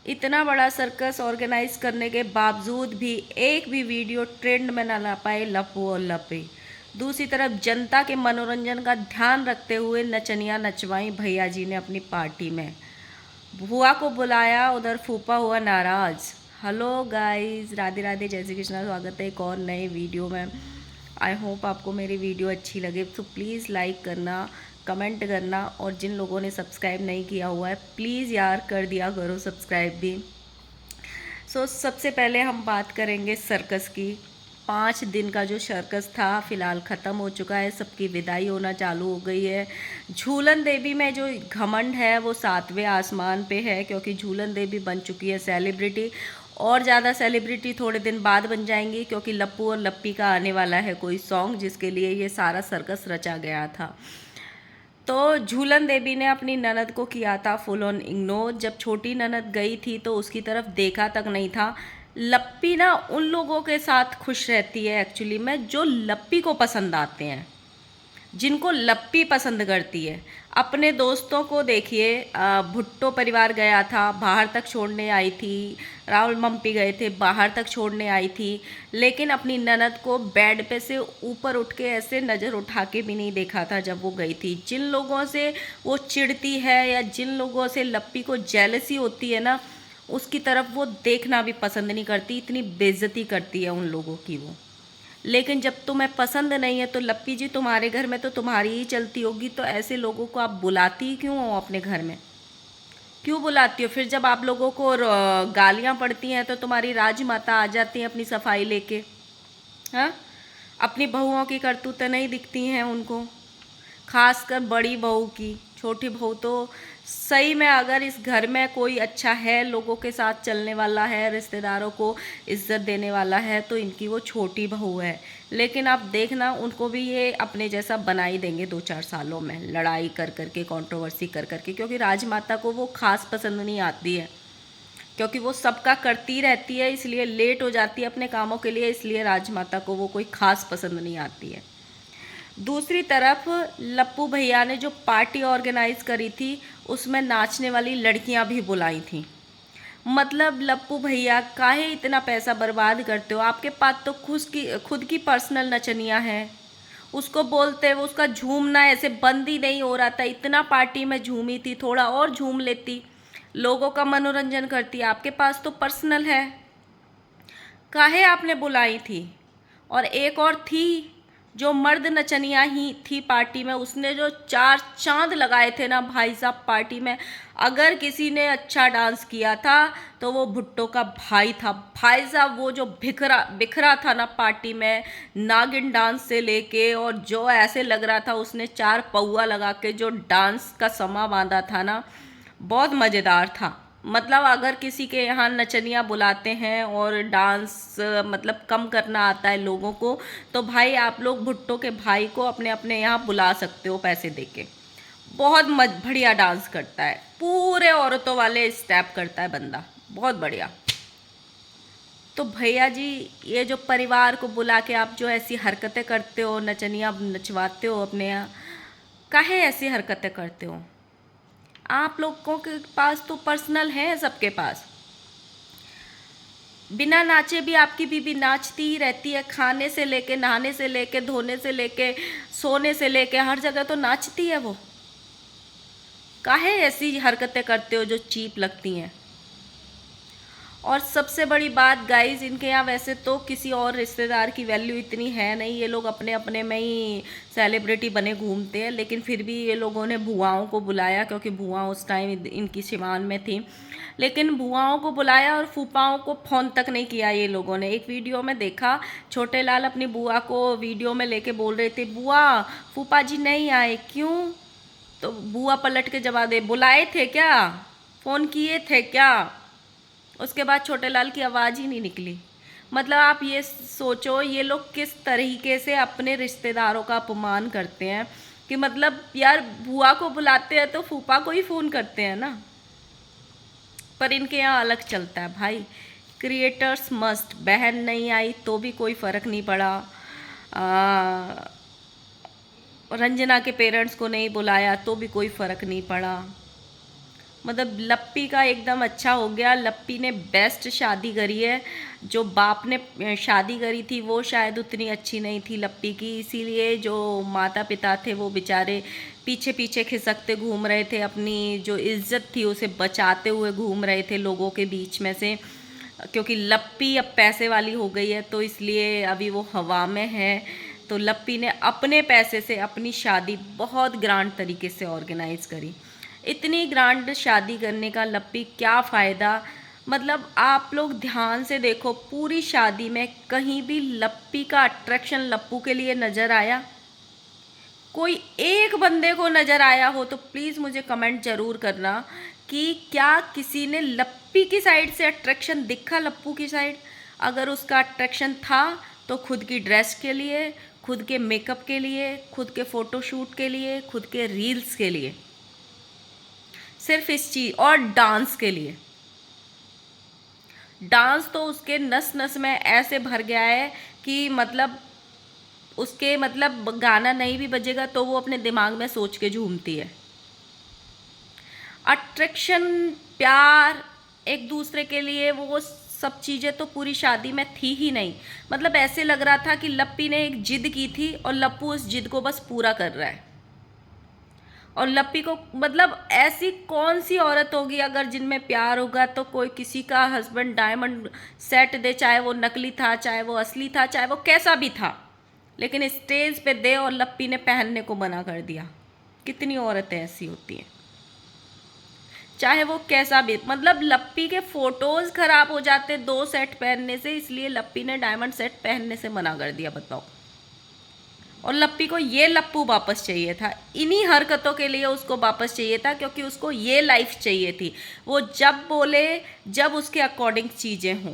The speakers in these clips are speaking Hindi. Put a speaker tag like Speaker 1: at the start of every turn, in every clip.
Speaker 1: इतना बड़ा सर्कस ऑर्गेनाइज करने के बावजूद भी एक भी वीडियो ट्रेंड में ना ला पाए लप्पू और लप्पी। दूसरी तरफ जनता के मनोरंजन का ध्यान रखते हुए नचनिया नचवाई भैया जी ने अपनी पार्टी में। बुआ को बुलाया, उधर फूफा हुआ नाराज। हेलो गाइस, राधे राधे, जय श्री कृष्णा। स्वागत है एक और नए वीडियो में। आई होप आपको मेरी वीडियो अच्छी लगे तो प्लीज़ लाइक करना, कमेंट करना, और जिन लोगों ने सब्सक्राइब नहीं किया हुआ है प्लीज़ यार कर दिया करो सब्सक्राइब भी। सबसे पहले हम बात करेंगे सर्कस की। 5 दिन का जो सर्कस था फिलहाल ख़त्म हो चुका है, सबकी विदाई होना चालू हो गई है। झूलन देवी में जो घमंड है वो 7वें आसमान पे है, क्योंकि झूलन देवी बन चुकी है सेलिब्रिटी। और ज़्यादा सेलिब्रिटी थोड़े दिन बाद बन जाएंगी, क्योंकि लप्पू और लप्पी का आने वाला है कोई सॉन्ग जिसके लिए ये सारा सर्कस रचा गया था। तो झूलन देवी ने अपनी ननद को किया था फुल ऑन इग्नोर। जब छोटी ननद गई थी तो उसकी तरफ देखा तक नहीं था। लप्पी ना उन लोगों के साथ खुश रहती है एक्चुअली में जो लप्पी को पसंद आते हैं, जिनको लप्पी पसंद करती है। अपने दोस्तों को देखिए, भुट्टो परिवार गया था, बाहर तक छोड़ने आई थी। राहुल मम्पी गए थे, बाहर तक छोड़ने आई थी। लेकिन अपनी ननद को बेड पे से ऊपर उठ के ऐसे नज़र उठा के भी नहीं देखा था जब वो गई थी। जिन लोगों से वो चिढ़ती है या जिन लोगों से लप्पी को जेलसी होती है ना, उसकी तरफ वो देखना भी पसंद नहीं करती। इतनी बेइज्जती करती है उन लोगों की वो। लेकिन जब तुम्हें पसंद नहीं है तो लप्पी जी तुम्हारे घर में तो तुम्हारी ही चलती होगी, तो ऐसे लोगों को आप बुलाती क्यों हो अपने घर में? क्यों बुलाती हो? फिर जब आप लोगों को गालियाँ पड़ती हैं तो तुम्हारी राजमाता आ जाती हैं अपनी सफाई लेके। हाँ, अपनी बहुओं की करतूतें नहीं दिखती हैं उनको, खासकर बड़ी बहू की। छोटी बहू तो सही में, अगर इस घर में कोई अच्छा है, लोगों के साथ चलने वाला है, रिश्तेदारों को इज्जत देने वाला है, तो इनकी वो छोटी बहू है। लेकिन आप देखना उनको भी ये अपने जैसा बना ही देंगे 2-4 सालों में, लड़ाई कर करके, कंट्रोवर्सी कर करके। क्योंकि राजमाता को वो खास पसंद नहीं आती है, क्योंकि वो सबका करती रहती है, इसलिए लेट हो जाती है अपने कामों के लिए, इसलिए राजमाता को वो कोई खास पसंद नहीं आती है। दूसरी तरफ लप्पू भैया ने जो पार्टी ऑर्गेनाइज करी थी उसमें नाचने वाली लड़कियां भी बुलाई थी। मतलब लप्पू भैया काहे इतना पैसा बर्बाद करते हो? आपके पास तो खुद की पर्सनल नचनियां हैं। उसको बोलते वो उसका झूमना ऐसे बंद ही नहीं हो रहा था, इतना पार्टी में झूमी थी, थोड़ा और झूम लेती, लोगों का मनोरंजन करती। आपके पास तो पर्सनल है, काहे आपने बुलाई थी? और एक और थी जो मर्द नचनिया ही थी पार्टी में, उसने जो 4 चांद लगाए थे ना भाई साहब पार्टी में। अगर किसी ने अच्छा डांस किया था तो वो भुट्टो का भाई था। भाई साहब वो जो बिखरा बिखरा था ना पार्टी में, नागिन डांस से लेके, और जो ऐसे लग रहा था उसने 4 पौआ लगा के जो डांस का समा बांधा था ना, बहुत मज़ेदार था। मतलब अगर किसी के यहाँ नचनिया बुलाते हैं और डांस मतलब कम करना आता है लोगों को, तो भाई आप लोग भुट्टो के भाई को अपने अपने यहाँ बुला सकते हो पैसे देके। बहुत बढ़िया डांस करता है, पूरे औरतों वाले स्टेप करता है बंदा, बहुत बढ़िया। तो भैया जी, ये जो परिवार को बुला के आप जो ऐसी हरकतें करते हो, नचनिया नचवाते हो अपने यहाँ, काहे ऐसी हरकतें करते हो? आप लोगों के पास तो पर्सनल है, सबके पास। बिना नाचे भी आपकी बीबी नाचती ही रहती है, खाने से लेके, नहाने से लेके, धोने से लेके, सोने से लेके, हर जगह तो नाचती है वो। काहे ऐसी हरकतें करते हो जो चीप लगती हैं? और सबसे बड़ी बात गाइस, इनके यहाँ वैसे तो किसी और रिश्तेदार की वैल्यू इतनी है नहीं, ये लोग अपने अपने में ही सेलिब्रिटी बने घूमते हैं। लेकिन फिर भी ये लोगों ने बुआओं को बुलाया, क्योंकि बुआ उस टाइम इनकी सिवान में थी। लेकिन बुआओं को बुलाया और फूफाओं को फ़ोन तक नहीं किया ये लोगों ने। एक वीडियो में देखा, छोटे लाल अपनी बुआ को वीडियो में लेके बोल रहे थे, बुआ फूफा जी नहीं आए, क्यों? तो बुआ पलट के जवाब दे, बुलाए थे क्या, फ़ोन किए थे क्या? उसके बाद छोटे लाल की आवाज़ ही नहीं निकली। मतलब आप ये सोचो ये लोग किस तरीके से अपने रिश्तेदारों का अपमान करते हैं, कि मतलब यार बुआ को बुलाते हैं तो फूफा को ही फ़ोन करते हैं ना। पर इनके यहाँ अलग चलता है भाई, क्रिएटर्स मस्ट। बहन नहीं आई तो भी कोई फ़र्क नहीं पड़ा, रंजना के पेरेंट्स को नहीं बुलाया तो भी कोई फ़र्क नहीं पड़ा, मतलब लप्पी का एकदम अच्छा हो गया। लप्पी ने बेस्ट शादी करी है। जो बाप ने शादी करी थी वो शायद उतनी अच्छी नहीं थी लप्पी की, इसीलिए जो माता पिता थे वो बेचारे पीछे पीछे खिसकते घूम रहे थे, अपनी जो इज्जत थी उसे बचाते हुए घूम रहे थे लोगों के बीच में से। क्योंकि लप्पी अब पैसे वाली हो गई है तो इसलिए अभी वो हवा में है। तो लप्पी ने अपने पैसे से अपनी शादी बहुत ग्रांड तरीके से ऑर्गेनाइज करी। इतनी ग्रांड शादी करने का लप्पी क्या फ़ायदा, मतलब आप लोग ध्यान से देखो पूरी शादी में कहीं भी लप्पी का अट्रैक्शन लप्पू के लिए नज़र आया? कोई एक बंदे को नज़र आया हो तो प्लीज़ मुझे कमेंट ज़रूर करना कि क्या किसी ने लप्पी की साइड से अट्रैक्शन दिखा लप्पू की साइड? अगर उसका अट्रैक्शन था तो खुद की ड्रेस के लिए, खुद के मेकअप के लिए, खुद के फ़ोटोशूट के लिए, खुद के रील्स के लिए, सिर्फ इस चीज़ और डांस के लिए। डांस तो उसके नस नस में ऐसे भर गया है कि मतलब उसके मतलब गाना नहीं भी बजेगा तो वो अपने दिमाग में सोच के झूमती है। अट्रैक्शन, प्यार एक दूसरे के लिए, वो सब चीज़ें तो पूरी शादी में थी ही नहीं। मतलब ऐसे लग रहा था कि लप्पी ने एक जिद की थी और लप्पू उस जिद को बस पूरा कर रहा है। और लप्पी को मतलब ऐसी कौन सी औरत होगी अगर जिनमें प्यार होगा तो कोई किसी का हस्बैंड डायमंड सेट दे, चाहे वो नकली था, चाहे वो असली था, चाहे वो कैसा भी था, लेकिन स्टेज पे दे और लप्पी ने पहनने को मना कर दिया। कितनी औरतें ऐसी होती हैं, चाहे वो कैसा भी, मतलब लप्पी के फोटोज खराब हो जाते 2 सेट पहनने से, इसलिए लप्पी ने डायमंड सेट पहनने से मना कर दिया, बताओ। और लप्पी को ये लप्पू वापस चाहिए था, इन्हीं हरकतों के लिए उसको वापस चाहिए था, क्योंकि उसको ये लाइफ चाहिए थी। वो जब बोले, जब उसके अकॉर्डिंग चीज़ें हों।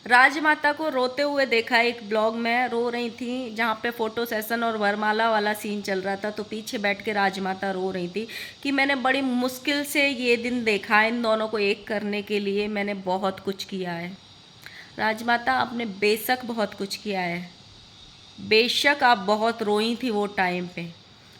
Speaker 1: राजमाता को रोते हुए देखा एक ब्लॉग में, रो रही थी, जहाँ पे फ़ोटो सेशन और वरमाला वाला सीन चल रहा था, तो पीछे बैठ के राजमाता रो रही थी कि मैंने बड़ी मुश्किल से ये दिन देखा, इन दोनों को एक करने के लिए मैंने बहुत कुछ किया है। राजमाता, आपने बेशक बहुत कुछ किया है, बेशक आप बहुत रोई थी वो टाइम पे,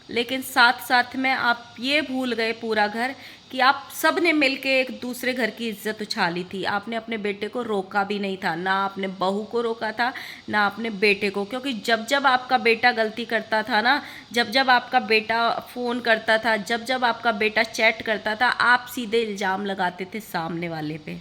Speaker 1: लेकिन साथ साथ में आप ये भूल गए पूरा घर कि आप सब ने मिलके एक दूसरे घर की इज्जत उछाली थी। आपने अपने बेटे को रोका भी नहीं था, ना आपने बहू को रोका था, ना आपने बेटे को। क्योंकि जब जब आपका बेटा गलती करता था ना, जब जब आपका बेटा फ़ोन करता था, जब जब आपका बेटा चैट करता था, आप सीधे इल्ज़ाम लगाते थे सामने वाले पे,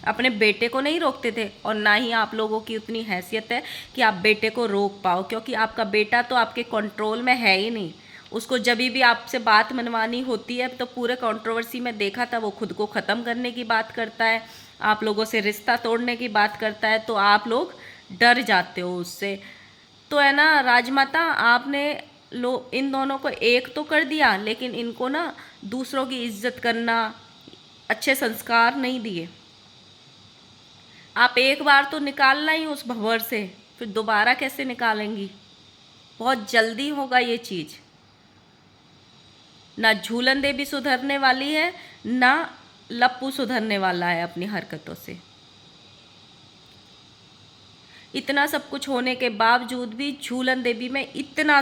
Speaker 1: अपने बेटे को नहीं रोकते थे। और ना ही आप लोगों की उतनी हैसियत है कि आप बेटे को रोक पाओ, क्योंकि आपका बेटा तो आपके कंट्रोल में है ही नहीं। उसको जब भी आपसे बात मनवानी होती है तो पूरे कंट्रोवर्सी में देखा था वो खुद को ख़त्म करने की बात करता है, आप लोगों से रिश्ता तोड़ने की बात करता है, तो आप लोग डर जाते हो उससे। तो है ना राजमाता, आपने इन दोनों को एक तो कर दिया, लेकिन इनको ना दूसरों की इज्जत करना, अच्छे संस्कार नहीं दिए। आप एक बार तो निकालना ही उस भंवर से, फिर दोबारा कैसे निकालेंगी? बहुत जल्दी होगा ये चीज़। ना झूलन देवी सुधरने वाली है, ना लप्पू सुधरने वाला है अपनी हरकतों से। इतना सब कुछ होने के बावजूद भी झूलन देवी में इतना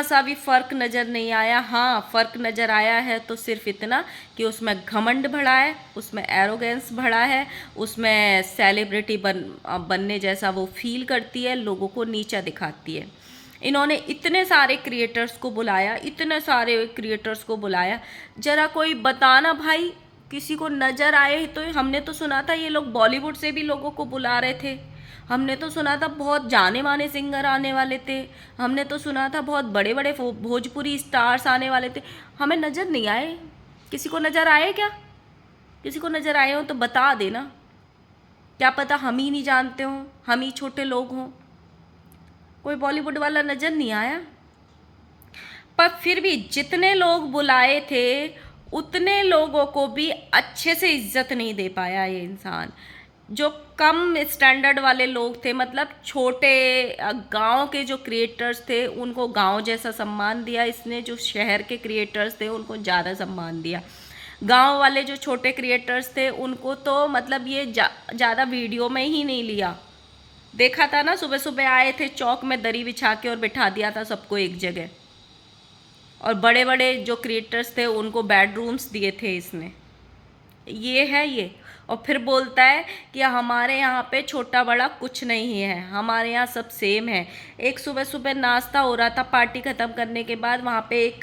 Speaker 1: सा भी फ़र्क नज़र नहीं आया। हाँ, फ़र्क नज़र आया है तो सिर्फ इतना कि उसमें घमंड बढ़ा है, उसमें एरोगेंस बढ़ा है, उसमें सेलिब्रिटी बनने जैसा वो फील करती है, लोगों को नीचा दिखाती है। इन्होंने इतने सारे क्रिएटर्स को बुलाया, ज़रा कोई बताना भाई, किसी को नज़र आए तो। हमने तो सुना था ये लोग बॉलीवुड से भी लोगों को बुला रहे थे, हमने तो सुना था बहुत जाने माने सिंगर आने वाले थे, हमने तो सुना था बहुत बड़े बड़े भोजपुरी स्टार्स आने वाले थे, हमें नज़र नहीं आए। किसी को नज़र आए क्या? किसी को नज़र आए हो तो बता देना, क्या पता हम ही नहीं जानते हों, हम ही छोटे लोग हों। कोई बॉलीवुड वाला नज़र नहीं आया। पर फिर भी जितने लोग बुलाए थे उतने लोगों को भी अच्छे से इज्जत नहीं दे पाया ये इंसान। जो कम स्टैंडर्ड वाले लोग थे, मतलब छोटे गांव के जो क्रिएटर्स थे उनको गांव जैसा सम्मान दिया इसने, जो शहर के क्रिएटर्स थे उनको ज़्यादा सम्मान दिया। गांव वाले जो छोटे क्रिएटर्स थे उनको तो मतलब ये ज़्यादा वीडियो में ही नहीं लिया। देखा था ना, सुबह सुबह आए थे चौक में दरी बिछा के और बिठा दिया था सबको एक जगह, और बड़े बड़े जो क्रिएटर्स थे उनको बेडरूम्स दिए थे इसने। ये है ये। और फिर बोलता है कि हमारे यहाँ पे छोटा बड़ा कुछ नहीं है, हमारे यहाँ सब सेम है। एक सुबह सुबह नाश्ता हो रहा था पार्टी ख़त्म करने के बाद, वहाँ पे एक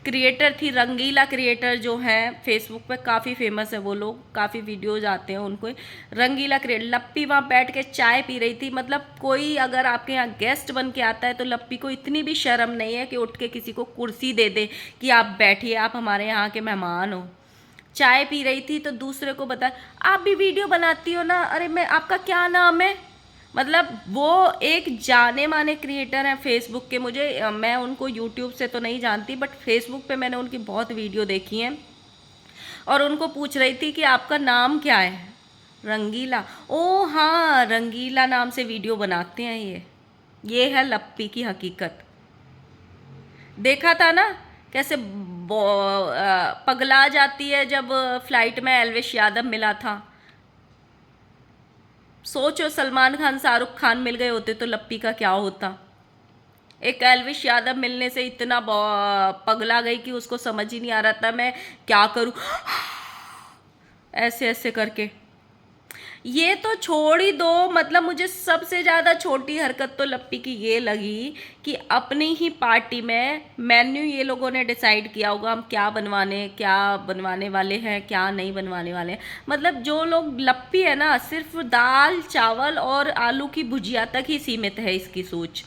Speaker 1: क्रिएटर थी, रंगीला क्रिएटर जो है फेसबुक पे काफ़ी फेमस है वो लोग, काफ़ी वीडियोज आते हैं उनको। रंगीला क्रिएटर लप्पी वहाँ बैठ के चाय पी रही थी। मतलब कोई अगर आपके यहाँ गेस्ट बन के आता है तो लप्पी को इतनी भी शर्म नहीं है कि उठ के किसी को कुर्सी दे दे कि आप बैठिए, आप हमारे यहाँ के मेहमान हो। चाय पी रही थी तो दूसरे को बता, आप भी वीडियो बनाती हो ना, अरे मैं, आपका क्या नाम है। मतलब वो एक जाने माने क्रिएटर हैं फेसबुक के। मैं उनको यूट्यूब से तो नहीं जानती, बट फेसबुक पे मैंने उनकी बहुत वीडियो देखी हैं। और उनको पूछ रही थी कि आपका नाम क्या है। रंगीला, ओ हाँ, रंगीला नाम से वीडियो बनाते हैं ये है लप्पी की हकीकत। देखा था ना कैसे पगला जाती है जब फ्लाइट में एल्विश यादव मिला था। सोचो सलमान खान शाहरुख खान मिल गए होते तो लप्पी का क्या होता। एक एल्विश यादव मिलने से इतना पगला गई कि उसको समझ ही नहीं आ रहा था मैं क्या करूं, ऐसे ऐसे करके। ये तो छोड़ ही दो, मतलब मुझे सबसे ज़्यादा छोटी हरकत तो लप्पी की ये लगी कि अपनी ही पार्टी में मेन्यू ये लोगों ने डिसाइड किया होगा हम क्या बनवाने वाले हैं, क्या नहीं बनवाने वाले हैं। मतलब जो लोग, लप्पी है ना, सिर्फ दाल चावल और आलू की भुजिया तक ही सीमित है इसकी सोच।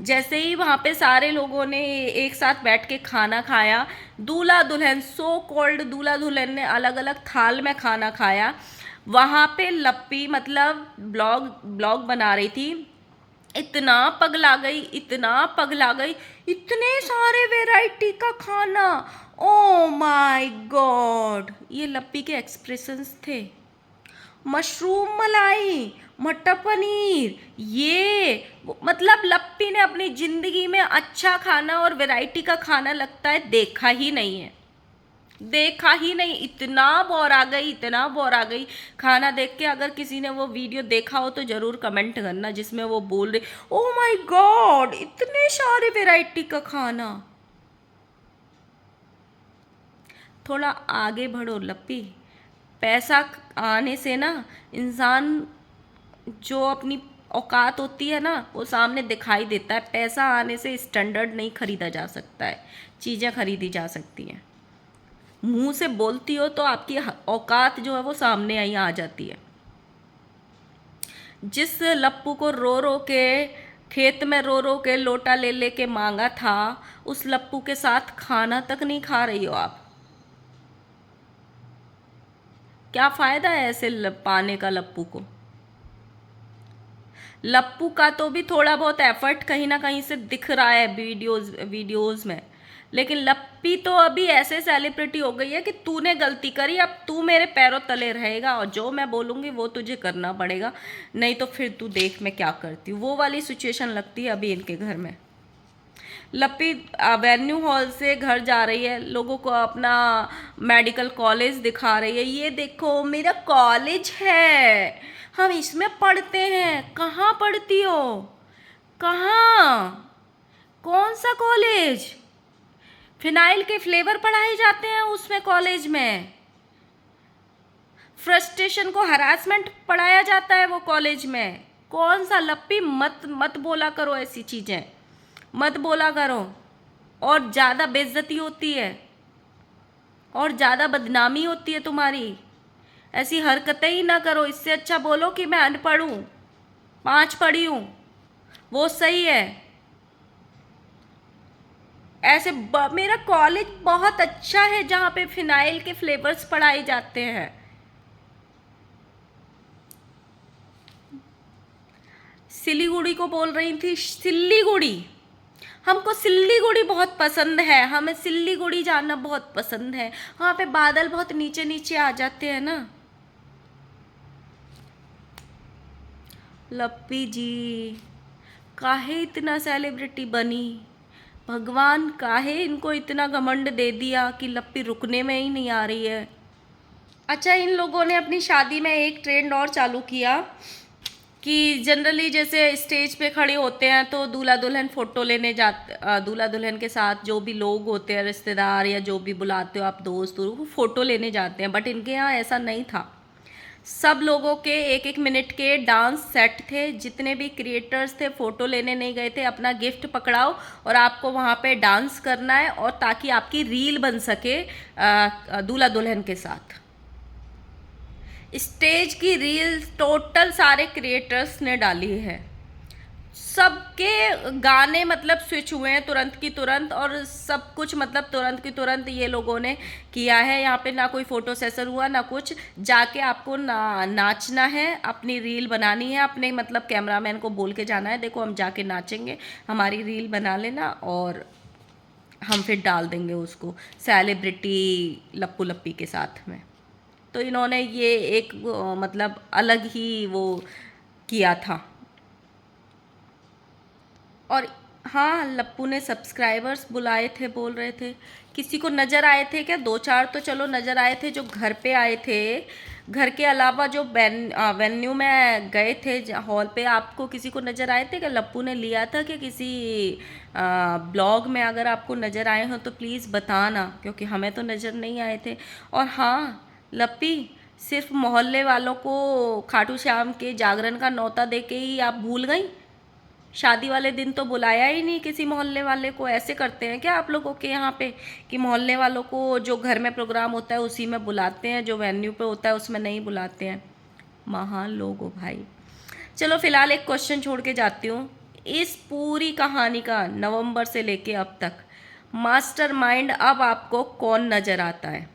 Speaker 1: जैसे ही वहाँ पे सारे लोगों ने एक साथ बैठ के खाना खाया, दूल्हा दुल्हन, सो कॉल्ड दूल्हा दुल्हन ने अलग अलग थाल में खाना खाया, वहाँ पे लप्पी मतलब ब्लॉग बना रही थी, इतना पगला गई, इतना पगला गई, इतने सारे वैरायटी का खाना, ओ माय गॉड। ये लप्पी के एक्सप्रेशंस थे। मशरूम मलाई, मटर पनीर, मतलब लप्पी ने अपनी ज़िंदगी में अच्छा खाना और वैरायटी का खाना लगता है देखा ही नहीं है, देखा ही नहीं। इतना बोर आ गई, इतना बोर आ गई खाना देख के। अगर किसी ने वो वीडियो देखा हो तो ज़रूर कमेंट करना जिसमें वो बोल रहे ओ माय गॉड इतने सारे वैरायटी का खाना। थोड़ा आगे बढ़ो लप्पी। पैसा आने से ना इंसान जो अपनी औकात होती है ना वो सामने दिखाई देता है। पैसा आने से स्टैंडर्ड नहीं खरीदा जा सकता है, चीज़ें खरीदी जा सकती हैं। मुंह से बोलती हो तो आपकी औकात जो है वो सामने आई आ जाती है। जिस लप्पू को रो रो के खेत में रो रो के लोटा ले ले के मांगा था, उस लप्पू के साथ खाना तक नहीं खा रही हो आप। क्या फ़ायदा है ऐसे पाने का लप्पू को। लप्पू का तो भी थोड़ा बहुत एफर्ट कहीं ना कहीं से दिख रहा है वीडियोस में, लेकिन लप्पी तो अभी ऐसे सेलिब्रिटी हो गई है कि तूने गलती करी, अब तू मेरे पैरों तले रहेगा और जो मैं बोलूँगी वो तुझे करना पड़ेगा, नहीं तो फिर तू देख मैं क्या करती हूँ। वो वाली सिचुएशन लगती है अभी इनके घर में। लप्पी वेन्यू हॉल से घर जा रही है, लोगों को अपना मेडिकल कॉलेज दिखा रही है, ये देखो मेरा कॉलेज है, हम इसमें पढ़ते हैं। कहाँ पढ़ती हो, कहाँ, कौन सा कॉलेज। फिनाइल के फ्लेवर पढ़ाए जाते हैं उसमें कॉलेज में, फ्रस्ट्रेशन को हरासमेंट पढ़ाया जाता है वो कॉलेज में। कौन सा लप्पी, मत बोला करो ऐसी चीज़ें, मत बोला करो, और ज़्यादा बेइज्जती होती है और ज़्यादा बदनामी होती है तुम्हारी। ऐसी हरकतें ही ना करो, इससे अच्छा बोलो कि मैं अनपढ़ हूँ, 5 पढ़ी हूँ, वो सही है। ऐसे मेरा कॉलेज बहुत अच्छा है जहाँ पे फिनाइल के फ्लेवर्स पढ़ाए जाते हैं। सिलीगुड़ी को बोल रही थी, सिल्लीगुड़ी, हमको सिल्लीगुड़ी बहुत पसंद है, हमें सिल्लीगुड़ी जाना बहुत पसंद है, वहाँ पे बादल बहुत नीचे नीचे आ जाते हैं ना। लप्पी जी काहे इतना सेलिब्रिटी बनी, भगवान काहे इनको इतना घमंड दे दिया कि लप्पी रुकने में ही नहीं आ रही है। अच्छा, इन लोगों ने अपनी शादी में एक ट्रेंड और चालू किया कि जनरली जैसे स्टेज पे खड़े होते हैं तो दूल्हा दुल्हन फ़ोटो लेने जाते, दूल्हा दुल्हन के साथ जो भी लोग होते हैं, रिश्तेदार या जो भी बुलाते हो आप, दोस्त, वो फ़ोटो लेने जाते हैं। बट इनके यहाँ ऐसा नहीं था। सब लोगों के एक एक मिनट के डांस सेट थे। जितने भी क्रिएटर्स थे फ़ोटो लेने नहीं गए थे, अपना गिफ्ट पकड़ाओ और आपको वहाँ पे डांस करना है, और ताकि आपकी रील बन सके दूल्हा दुल्हन के साथ। स्टेज की रील टोटल सारे क्रिएटर्स ने डाली है। सबके गाने मतलब स्विच हुए हैं तुरंत की तुरंत, और सब कुछ मतलब तुरंत की तुरंत ये लोगों ने किया है। यहाँ पे ना कोई फ़ोटो सेशन हुआ ना कुछ। जाके आपको नाचना है, अपनी रील बनानी है, अपने मतलब कैमरामैन को बोल के जाना है, देखो हम जाके नाचेंगे, हमारी रील बना लेना, और हम फिर डाल देंगे उसको सेलिब्रिटी लप्पू लप्पी के साथ में। तो इन्होंने ये एक मतलब अलग ही वो किया था। और हाँ, लप्पू ने सब्सक्राइबर्स बुलाए थे, बोल रहे थे। किसी को नज़र आए थे क्या? 2-4 तो चलो नज़र आए थे जो घर पे आए थे। घर के अलावा जो वेन्यू में गए थे हॉल पे, आपको किसी को नज़र आए थे क्या? लप्पू ने लिया था कि किसी ब्लॉग में? अगर आपको नज़र आए हो तो प्लीज़ बताना, क्योंकि हमें तो नज़र नहीं आए थे। और हाँ लप्पी, सिर्फ मोहल्ले वालों को खाटू श्याम के जागरण का न्योता दे के ही आप भूल गई? शादी वाले दिन तो बुलाया ही नहीं किसी मोहल्ले वाले को। ऐसे करते हैं क्या आप लोगों के यहाँ पे कि मोहल्ले वालों को जो घर में प्रोग्राम होता है उसी में बुलाते हैं, जो वेन्यू पे होता है उसमें नहीं बुलाते हैं? महान लोग हो भाई। चलो फिलहाल एक क्वेश्चन छोड़ के जाती हूँ। इस पूरी कहानी का नवंबर से लेके अब तक मास्टरमाइंड अब आपको कौन नज़र आता है?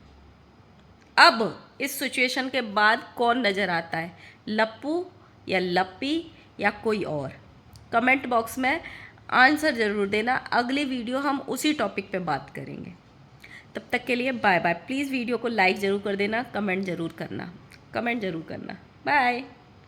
Speaker 1: अब इस सिचुएशन के बाद कौन नज़र आता है? लप्पू या लप्पी या कोई और? कमेंट बॉक्स में आंसर ज़रूर देना। अगली वीडियो हम उसी टॉपिक पे बात करेंगे। तब तक के लिए बाय बाय। प्लीज़ वीडियो को लाइक ज़रूर कर देना, कमेंट ज़रूर करना, बाय।